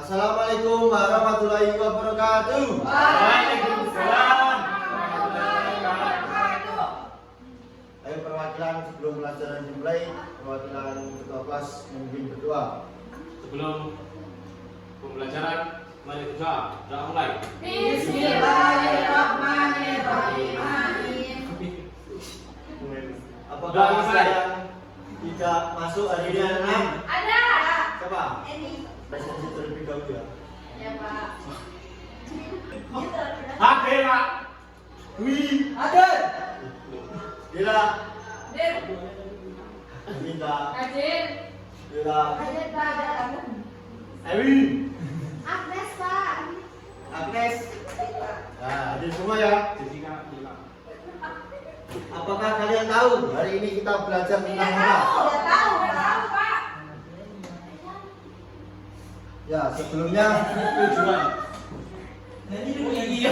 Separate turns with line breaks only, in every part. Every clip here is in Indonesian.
Assalamualaikum warahmatullahi wabarakatuh.
Waalaikumsalam.
Ayo perwakilan sebelum pelajaran dimulai, perwakilan ketua kelas memimpin berdoa.
Sebelum pembelajaran, mari berdoa. Doa mulai.
Bismillahirrahmanirrahim.
Apakah ada yang tidak masuk hari ini anak-anak?
Ada.
Siapa?
Ini.
Presentasi terlebih dahulu ya.
Ya Pak.
Hadir, Pak.
Wih, ada. Dila,
Hadir.
Dinda,
Hadir.
Dila,
Hadir Pak.
Ewi,
Agnes Pak.
Agnes. Nah, hadir semua ya.
Jessica, Dila.
Apakah kalian tahu hari ini kita belajar tentang apa?
Tidak tahu Pak.
Ya, sebelumnya
Tujuan. Iya,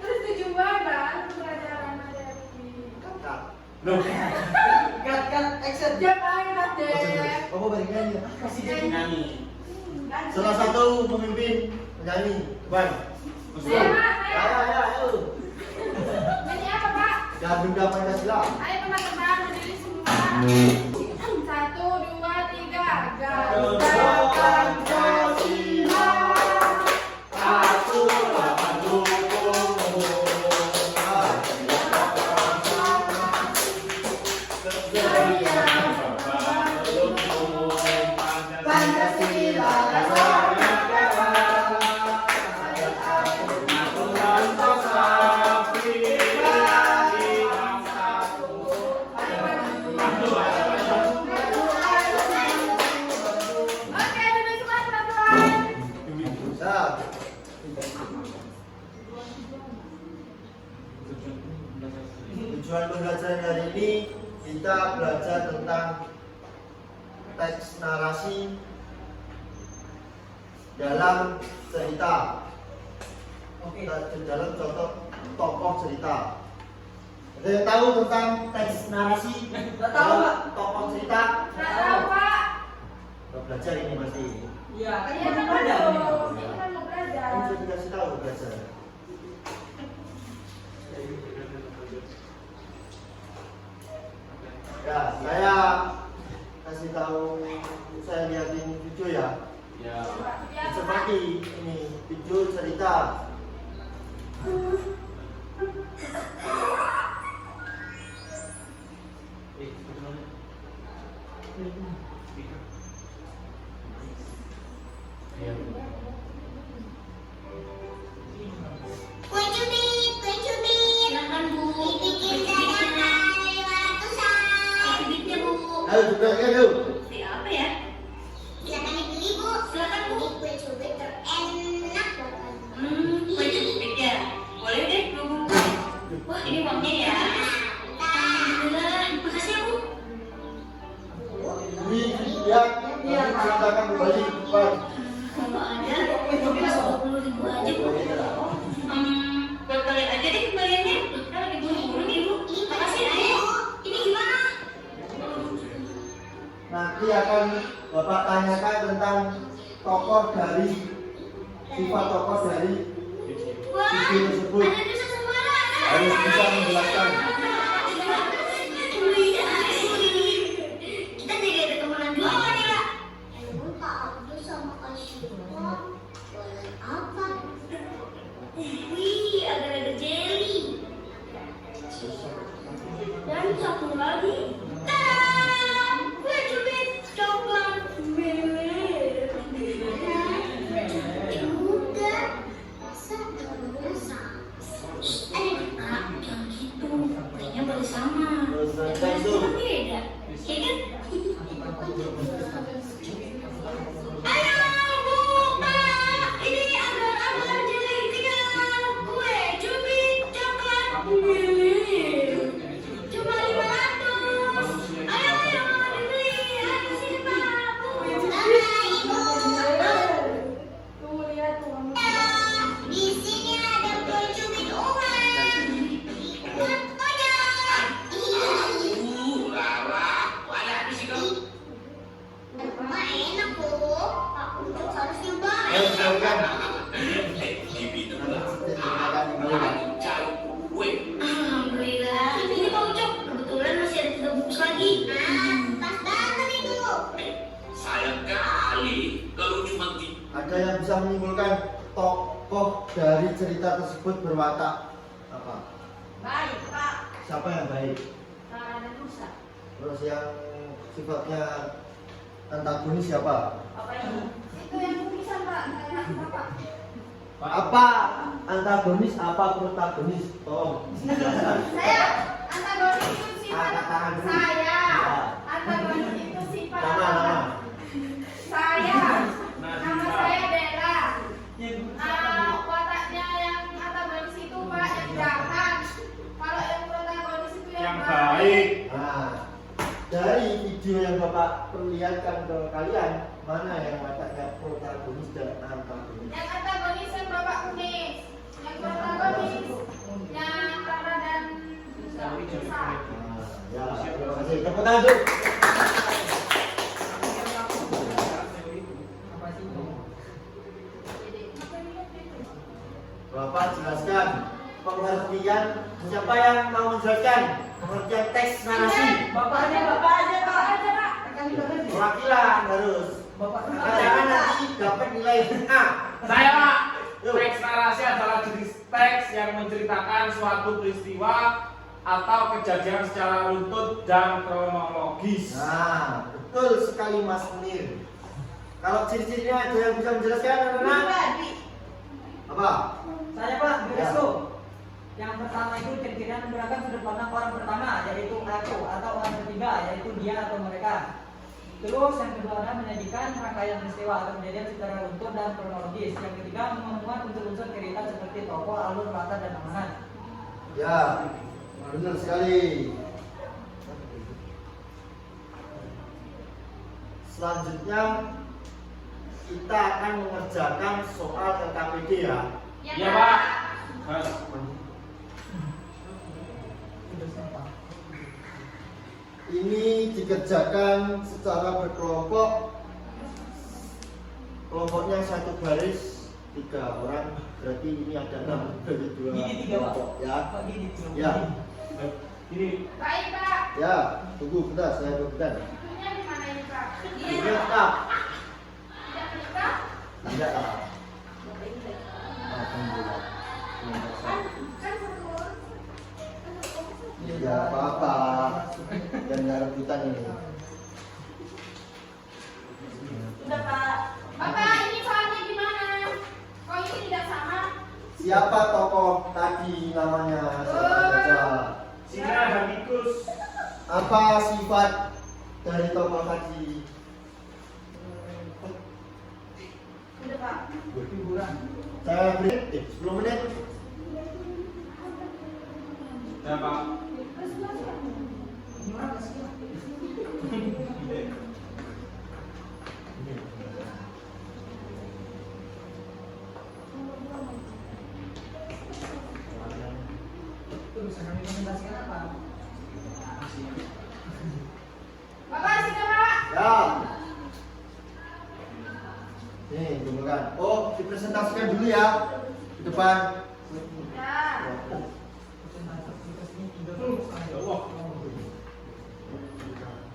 Terus tujuan Pak pelajaran ada di.
kata.
Loh,
Kat action. Dia main Hadir.
Oh, balik nyanyi.
kasih jadi nyanyi.
Salah satu pemimpin penyanyi, Bang.
Saya Pak.
Ya, ayo.
Nyanyi apa Pak?
Garuda Pancasila.
Ayo teman-teman berdiri semua. 1, 2, 3. Garuda Pancasila.
Aku akan dukungmu. Pancasila.
Oke, duduk semua teman-teman.
Nah, tujuan pembelajaran hari ini kita belajar tentang teks narasi dalam cerita. Dalam contoh tokoh cerita. Ada yang tahu tentang teks narasi?
Nggak tahu, Pak.
Tokoh cerita?
Nggak tahu Pak.
Udah belajar ini pasti.
Iya, kan
Iya
belum
kan
ada.
belum. Ini kan mau belajar.
Kamu sudah dikasih tahu belajar. Ya, saya kasih tahu, saya lihatin video ya.
Ya.
Seperti ini video cerita.
Kue cubit, makan Bu. Dibikin dadakan dari ratusan. Cubitnya Bu.
Ayo juga yuk.
Siapa ya? Silakan dibeli Bu. Silakan Bu. Ini kue cubit terenak banget. Kue cubit ya. Boleh deh 20 kue. Wah ini uangnya ya. Alhamdulillah. Makasih ya Bu.
Ini lihat, ceritakan kembali depan.
Kalau ada, cuma 20.000 aja Bu. Buat kalian aja deh kembaliannya. Kan lagi buru-buru nih Bu. Makasih ya. Ini gimana?
Nanti akan Bapak tanyakan tentang sifat tokoh dari
Wah,
video tersebut.
ada nusa sembarang.
Harus bisa menjelaskan.
Kita jadi ada temenan juga kan ya? Emang Kak Abdul sama Kak Syifa boleh apa? Wih, agak-agak jelly. Dan satu lagi. Tada! Kue cubit coklat merah. Juga. Masa ada rasa? Ada Kak, jangan gitu.
sayang kali kalau cuma
Ada yang bisa menyimpulkan tokoh dari cerita tersebut berwatak apa?
Baik, Pak.
Siapa yang baik?
Rara dan Musa.
Terus yang sifatnya antagonis siapa?
Apa ini? Itu yang tulisan, Pak. Kayak Bapak.
Apa antagonis, apa protagonis? Tolong jelaskan.
Saya antagonis itu sifat
Katakan dulu.
saya.
Ya.
Antagonis itu sifat
Nama.
saya. Nama saya Dela. Wataknya yang antagonis itu Pak yang jahat. Kalau yang protagonis itu
Yang
baik.
baik.
Nah, dari video yang Bapak perlihatkan ke kalian, mana yang wataknya protagonis dan antagonis?
Yang antagonis yang Bapak kunis. Yang protagonis yang Rara dan Musa.
Nah, ya, terima kasih. Tepuk tangan dulu. Bapak jelaskan pengertian, siapa yang mau menjelaskan pengertian teks narasi?
Bapak aja Pak.
Perwakilan harus. Jangan nanti dapat nilai A.
Saya Pak.
Yuk.
Teks narasi adalah jenis teks yang menceritakan suatu peristiwa atau kejadian secara runtut dan kronologis.
Nah, betul sekali Mas Munir. Kalau ciri-cirinya ada yang bisa menjelaskan, anak-anak? Apa?
Saya Pak, Beresko. Yang pertama itu ciri-cirinya menggunakan sudut pandang orang pertama, yaitu aku, atau orang ketiga, yaitu dia atau mereka. Terus yang kedua adalah menyajikan rangkaian peristiwa atau kejadian secara runtut dan kronologis. Yang ketiga memenuhi unsur-unsur cerita seperti tokoh, alur, latar, dan amanat.
Ya, benar sekali. Selanjutnya kita akan mengerjakan soal LKPD ya.
Iya Pak. Mas.
Ini dikerjakan secara berkelompok. Kelompoknya satu baris 3 orang. Berarti ini ada 6 dari 2
Gini 3 Pak.
kelompok ya.
Pak, gini.
Ya,
Ini
Baik Pak.
ya. Tunggu bentar, saya bentar.
Itunya di mana ini Pak?
Ini lengkap.
Tidak menikah?
Tidak.
Kan
Alhamdulillah.
satu orang.
Ya apa-apa. Dan nggak rebutan ini.
Sudah Pak. Bapak ini soalnya gimana? Kok ini tidak sama?
Siapa tokoh tadi namanya? Siapa saja?
sini ada tikus.
Apa sifat dari tokoh tadi?
Sudah Pak.
Saya beri 10 menit.
Ya Pak.
Itu bisa kami presentasikan apa?
Bapak sini Pak.
Ya. Nih, bukan. Oh, dipresentasikan dulu ya. Di depan.
Ya.
Ya Allah.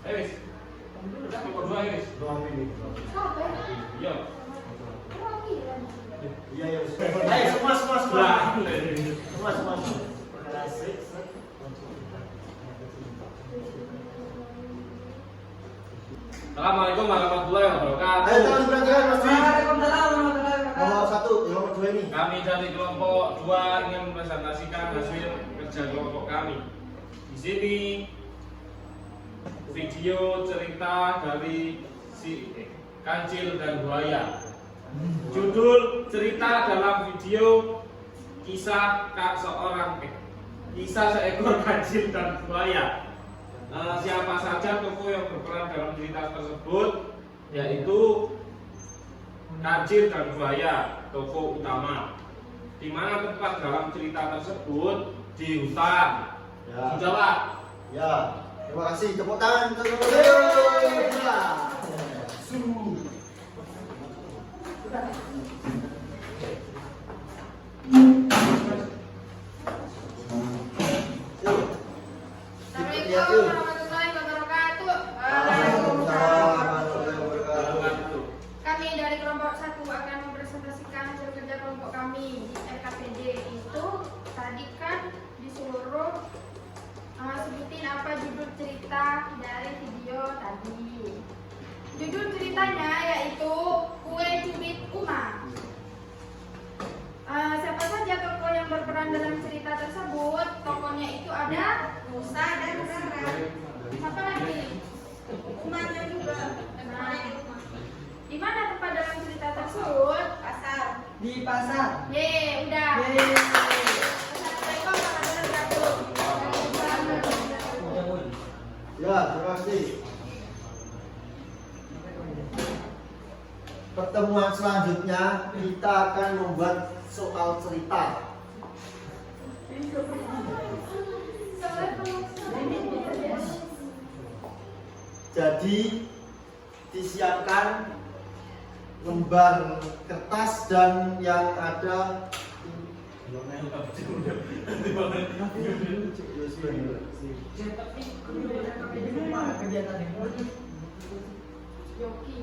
Wis. Nomor 2 wis.
Siapa?
Iya.
Perwakilan.
Iya, ya. Ayo semua.
Lah.
Semua.
Assalamualaikum warahmatullahi wabarakatuh.
Ayo teman berangkat Mas Dwi.
Waalaikumsalam warahmatullahi
Nomor
wabarakatuh.
1, nomor 2 ini.
Kami dari kelompok 2 ingin mempresentasikan hasil kerja kelompok kami. Di sini video cerita dari si Kancil dan Buaya. Judul cerita dalam video kisah seekor kancil dan buaya. Siapa saja tokoh yang berperan dalam cerita tersebut, yaitu kancil dan buaya, tokoh utama. Di mana tempat dalam cerita tersebut di hutan.
Ya.
Sudah Pak?
Ya. Terima kasih. Tepuk tangan untuk
Assalamualaikum warahmatullahi wabarakatuh.
Waalaikumsalam warahmatullahi wabarakatuh.
kami di RKPD itu tadi kan disuruh sebutin apa judul cerita dari video tadi. Judul ceritanya yaitu Kue Cubit Uma. Siapa saja tokoh yang berperan dalam cerita tersebut? Tokohnya itu ada
Musa dan Rara.
siapa lagi?
Umanya juga.
Nah, di mana tempat dalam cerita tersebut?
Pasar.
Di pasar.
Ye, udah.
Yeay.
Assalamualaikum warahmatullahi wabarakatuh.
Ya, terima kasih. Pertemuan selanjutnya kita akan membuat soal cerita. Jadi disiapkan lembar kertas dan yang ada
Yoki.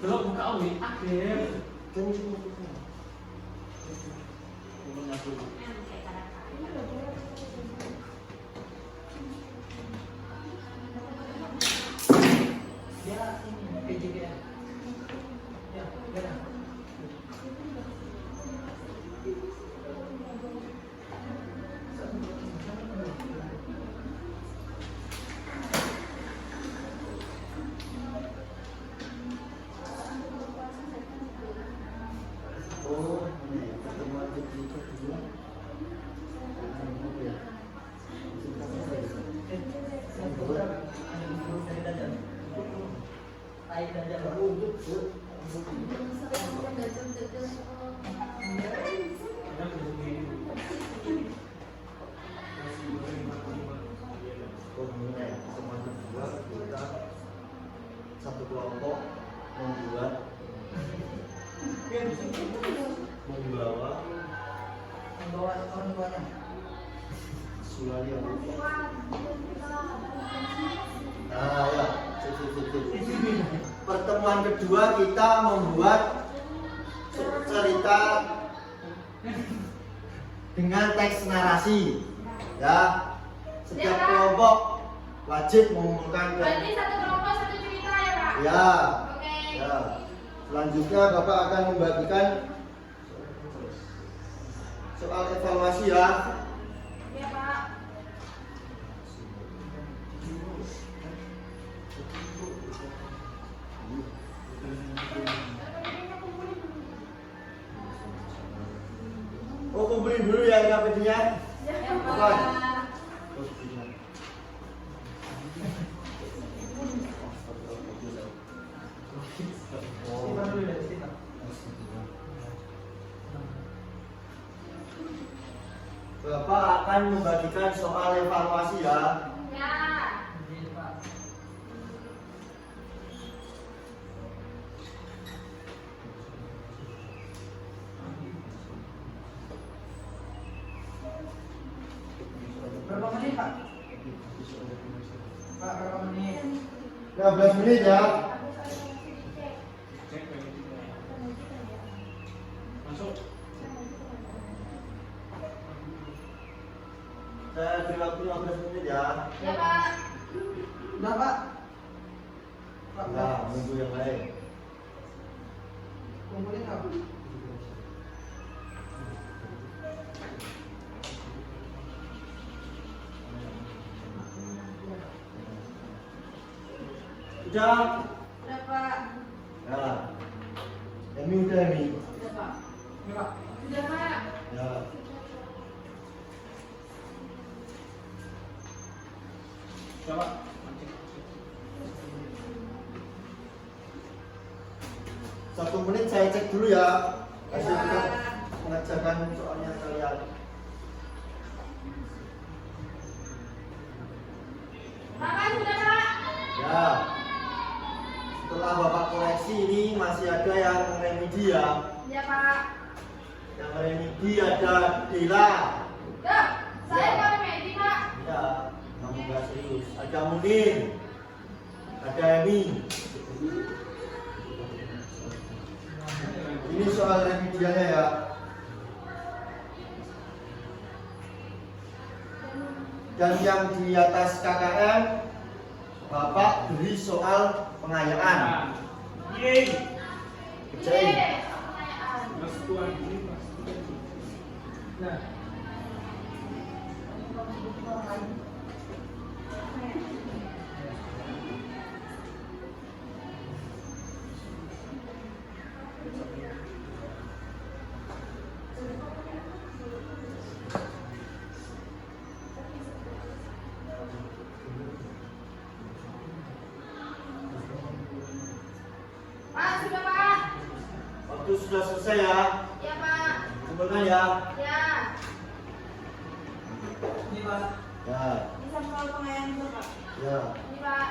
Belum buka awi akhir.
Dia ini PJB. Ya, benar.
Oh, ini pertemuan kedua. Pertemuan kedua kita satu kelompok membawa
Membawa orang tuanya.
sulali yang nah ya, pertemuan kedua kita membuat cerita dengan teks narasi. Ya, setiap kelompok wajib mengumpulkan
Berarti satu kelompok satu cerita ya, Pak?
ya.
Oke.
Ya. Selanjutnya Bapak akan membagikan soal evaluasi ya.
Ya, Pak.
Oh, kumpulin dulu ya KPD-nya.
Ya,
Bukan.
Simpan dulu dari situ.
Bapak akan membagikan soal evaluasi ya.
Ya.
Jadi, Pak. Berapa menit, Pak? Pak, berapa menit?
15 menit ya.
Masuk.
Saya beri waktu 15 menit ya.
Ya, Pak.
Udah, Pak. Pak,
Nah, menunggu yang lain.
kumpulin nggak?
Udah.
Udah, Pak.
Nah. Emi udah Emi.
Udah, Pak.
Ini, Pak.
Udah, Pak.
Ya.
Coba.
1 menit saya cek dulu ya. Hasil mengerjakan soalnya kalian.
Pak, sudah, Pak.
Ya. Setelah Bapak koleksi ini masih ada yang remedi ya.
Ya, Pak.
Yang remedi ada Dila.
Dah, saya
Ya.
mau remedi, Pak.
Ya, kamu gak serius. Ada Munin. Ada Emi. Ini soal remedialnya ya. Dan yang di atas KKM, Bapak beri soal pengayaan.
Yeay.
Kerjain.
Mas Tuan ini Mas.
Nah.
Pak, sudah Pak.
Waktu sudah selesai ya.
Ya Pak.
Sebenarnya ya.
Ya.
Ini Pak.
Ya.
Bisa soal pengayaan juga Pak.
Ya.
Ini Pak.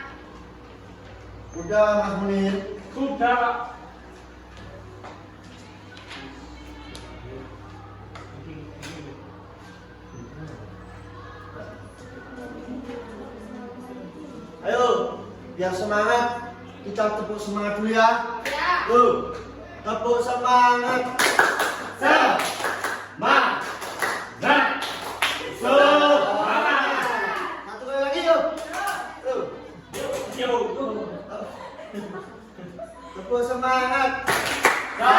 Udah Mas Munir.
Sudah, Pak.
Ayo, biar semangat. Kita tepuk semangat dulu ya.
Ya.
Tuh, tepuk semangat. Semangat. Semangat. Satu kali lagi yuk. Tuh.
Yo.
Tepuk semangat. Semangat. Ya.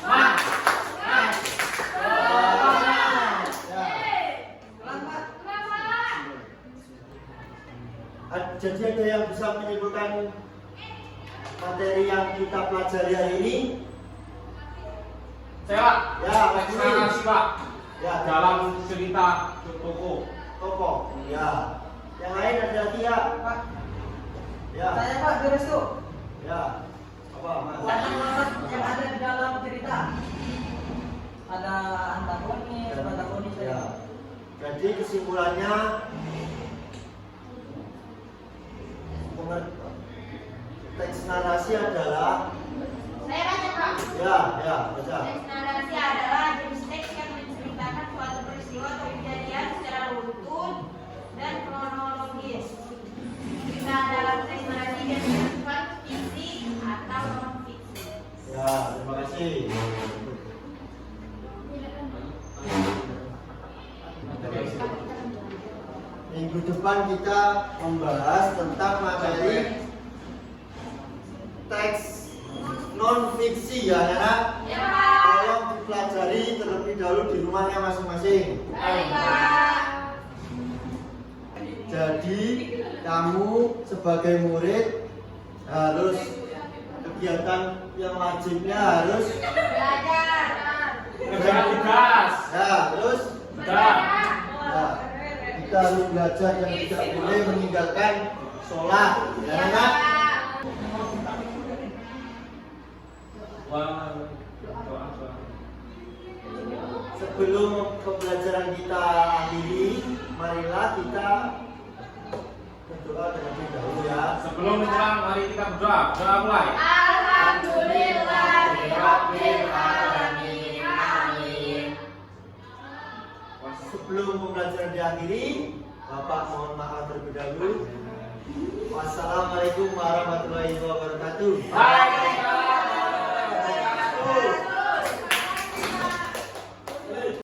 Selamat.
Jadi ada yang bisa menyimpulkan materi yang kita pelajari hari ini?
Saya, Pak.
Ya, Pak Munir.
Narasi, Pak.
Ya,
Dalam cerita toko.
tokoh. Ya. Yang lain ada lagi ya?
Pak.
Ya.
Saya Pak beres tuh.
Ya. Apa, Mas?
Warna-warna yang ada di dalam cerita. Ada antagonis, protagonis.
Ya. Jadi kesimpulannya teks narasi adalah
Saya baca Pak.
ya baca.
Teks narasi adalah jenis teks yang menceritakan suatu peristiwa atau kejadian secara runtun dan kronologis. Jika dalam teks narasi yang bersifat fiksi atau non fiksi.
Ya, terima kasih. Minggu depan kita membahas tentang materi teks non fiksi ya, anak.
Ya Pak.
Tolong dipelajari terlebih dahulu di rumahnya masing-masing.
Baik Pak.
Jadi kamu sebagai murid harus kegiatan yang wajibnya harus
Belajar.
Kerjaan tugas.
ya terus
Sudah.
ya, kita harus belajar dan tidak boleh meninggalkan sholat ya
Ya
anak.
Pak.
Wah, doa.
Sebelum pembelajaran kita akhiri, marilah kita berdoa terlebih dahulu ya.
Sebelum pulang, mari kita berdoa. Doa mulai.
Alhamdulillahirabbil alamin. Amin.
Sebelum pembelajaran diakhiri, Bapak mohon maaf terlebih dahulu. Wassalamualaikum warahmatullahi wabarakatuh.
Hai.